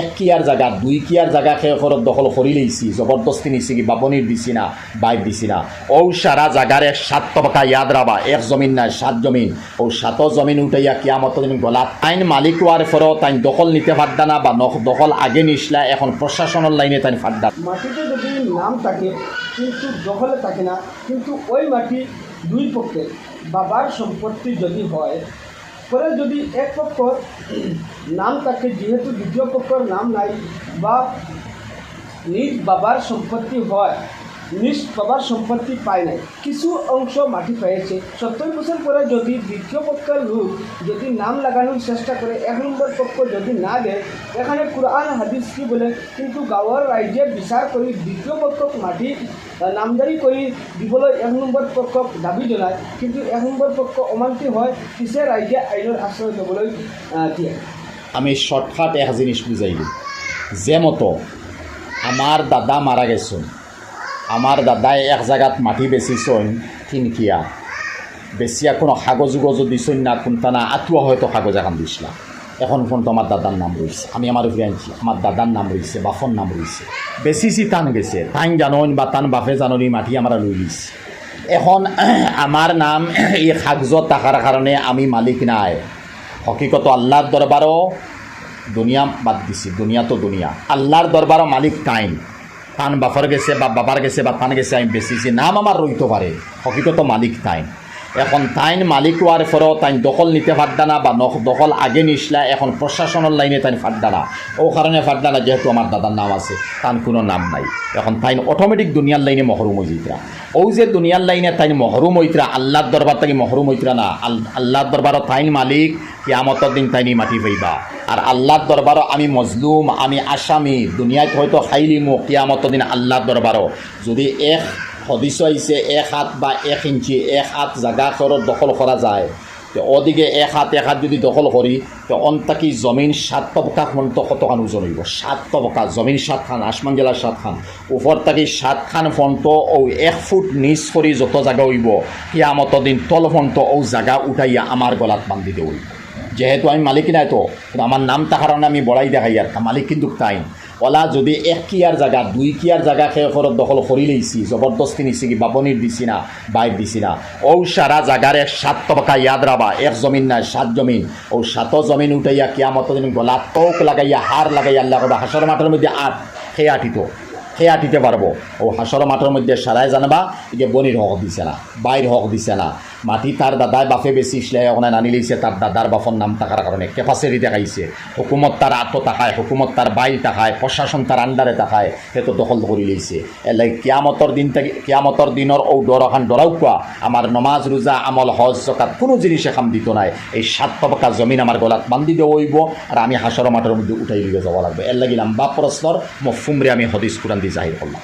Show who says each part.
Speaker 1: এক কিয়ার জায়গা দুই কিয়ার জায়গা খেয়ে দখল করি লইছি জবরদস্তি নিছি কি বাবনির দিছি না বাইর দিছি না ও সারা জায়গার 7 তবকা ইয়াদ রাবা এক জমিন নাই 7 জমিন ও 7 জমিন উঠাইয়া কিয়ামত দিন গলাত আইন মালিক ওয়ার ফরো তাই দখল নিতে পারদা না বা দখল আগে নিসলা এখন প্রশাসনের লাইনে তাই ফাড্ডা।
Speaker 2: মাটিতে যদি নাম থাকে কিন্তু দখলে থাকে না, কিন্তু ওই মাটি দুই পক্ষের বাবার সম্পত্তি যদি হয়, পরে যদি এক পক্ষর নাম থাকে, যেহেতু দ্বিতীয় পক্ষর নাম নাই বা নিজ বাবার সম্পত্তি হয়, নিজ বাবার সম্পত্তি পায় নাই, কিছু অংশ মাটি পেয়েছে, 70 বছর পরে যদি দ্বিতীয় পক্ষের লোক যদি নাম লাগানোর চেষ্টা করে, 1 নম্বর পক্ষ যদি না দেয়, এখানে কুরআন হাদিস কি বলে, কিন্তু গাঁৱৰ রাইজে বিচার করে দ্বিতীয় পক্ষক মাটি নামজারি করে দিবলৈ 1 নম্বর পক্ষক দাবি জনায়, কিন্তু 1 নম্বর পক্ষ অমান্তি হয়, পিছে রাইজে আইনের আশ্রয় ল'বলৈ দিয়ে।
Speaker 1: আমি শর্টকাট এক জিনিস বুঝাইলি, যে মতো আমার দাদা মারা গেছেন, আমার দাদায় এক জায়গাত মাটি বেচিছন তিনকিয়া, বেচিয়া কোনো কাগজ উগজও দিছন না, কোনটা না আঁতুয়া হয়তো কাগজ এখন দিছিলাম, এখন পর্যন্ত আমার দাদার নাম রয়েছে, আমি আমার উপরে আনছি, আমার দাদার নাম রয়েছে, বাপর নাম রয়েছে, বেচিছি টান গেছে, টাইন জানন বা টান বাপে জাননি মাটি আমরা লই লিছি। এখন আমার নাম এই কাগজত থাকার কারণে আমি মালিক নাই, হকিকত আল্লাহর দরবারও দুনিয়া বাদ দিছি, দুনিয়া তো দুনিয়া, আল্লাহর দরবারও মালিক টাইম, টান বাপর গেছে বা বাবার গেছে বা টান গেছে, আমি বেচিছি, নাম আমার রইতে পারে, হকিকত মালিক টাইম। এখন তাইন মালিক হওয়ার পরও তাই দখল নিতে পারদা না বা দখল আগে নিসলা, এখন প্রশাসনের লাইনে তাই ফাড্ডা না, ও কারণে ফাড্ডা না যেহেতু আমার দাদার নাম আছে, তার কোনো নাম নাই, এখন তাইন অটোমেটিক দুনিয়ার লাইনে মহরুম হইতরা। ও যে দুনিয়ার লাইনে তাইন মহরুম হইতরা, আল্লাহর দরবার থেকে মহরুম হইতরা না, আল্লাহর দরবারও তাইন মালিক, কিয়ামতের দিন তাইনি মাটি পাইবা। আর আল্লাহর দরবারও আমি মজলুম, আমি আসামি, দুনিয়ায় হয়তো খাইলিমো, কিয়ামতের দিন আল্লাহর দরবারও যদি এক হদিস আইছে 1 হাত বা 1 ইঞ্চি 1 হাত জায়গা খরচ দখল করা যায়, তো ওদিকে 1 হাত যদি দখল করি, তো অন্তাকি জমিন 7 তবকা পর্যন্ত কতখান ওজন হইব, 7 তবকা জমিন 7 খান, আসমান জেলার 7 খান, উপর থাকি 7 খান পর্যন্ত ও 1 ফুট নিচ করি যত জায়গা হইব, কিয়ামতের দিন তল পর্যন্ত ও জায়গা উঠাইয়া আমার গলাত বান্ধি দিয়ে হইব। যেহেতু আমি মালিক নাই, তো আমার নামটা কারণে আমি বড়াই দেখাই আর মালিক কিন্তু তাই ওলা যদি 1 কিয়ার জায়গা 2 কিয়ার জায়গা খেয়ে দখল করি লইছি, জবরদস্তি নিছি কি বাবনির দিছি না বাইর দিছি না, ও সারা জায়গার 7 তবকা ইয়াদ রাবা এক জমিন নাই 7 জমিন, ও 7 জমিন উঠাইয়া কিয়ামত দিন গলাত টোক লাগাইয়া হার লাগাইয়া আল্লাহ করবা, হাসর মাঠের মধ্যে খেয়ে আটিতে পারবো, ও হাসর মাঠের মধ্যে সারাই জানবা যে বনির হক দিছে না, বাইর হক দিছে না, মাটি তার দাদায় বাপে বেশি ইসলে ওখানে নানি লইছে, তার দাদার বাপর নাম থাকার কারণে ক্যাপাসিটি দেখাইছে, হুকুমত তার আত্ম তাকায়, হুকুমত তার বাইল তাকায়, প্রশাসন তার আন্ডারে তাকায়, সে তো দখল করে লইছে। এলে কিয়ামতর দিন থেকে কিয়ামতর দিনের ও ডরাখান ডরাও কোয়া আমার নমাজ রোজা আমল হজ জকাত কোনো জিনিসে খাম দিত নাই, এই 7 তবকা জমিন আমার গলাত বান্ধি দিয়ে হইব, আর আমি হাসর মাঠের মধ্যে উঠাই লিগে যাব লাগবে। এর লাগি লম্বা প্রশ্নর মফহুমরে আমি হদিস কুরআন দিয়ে জাহির করলাম।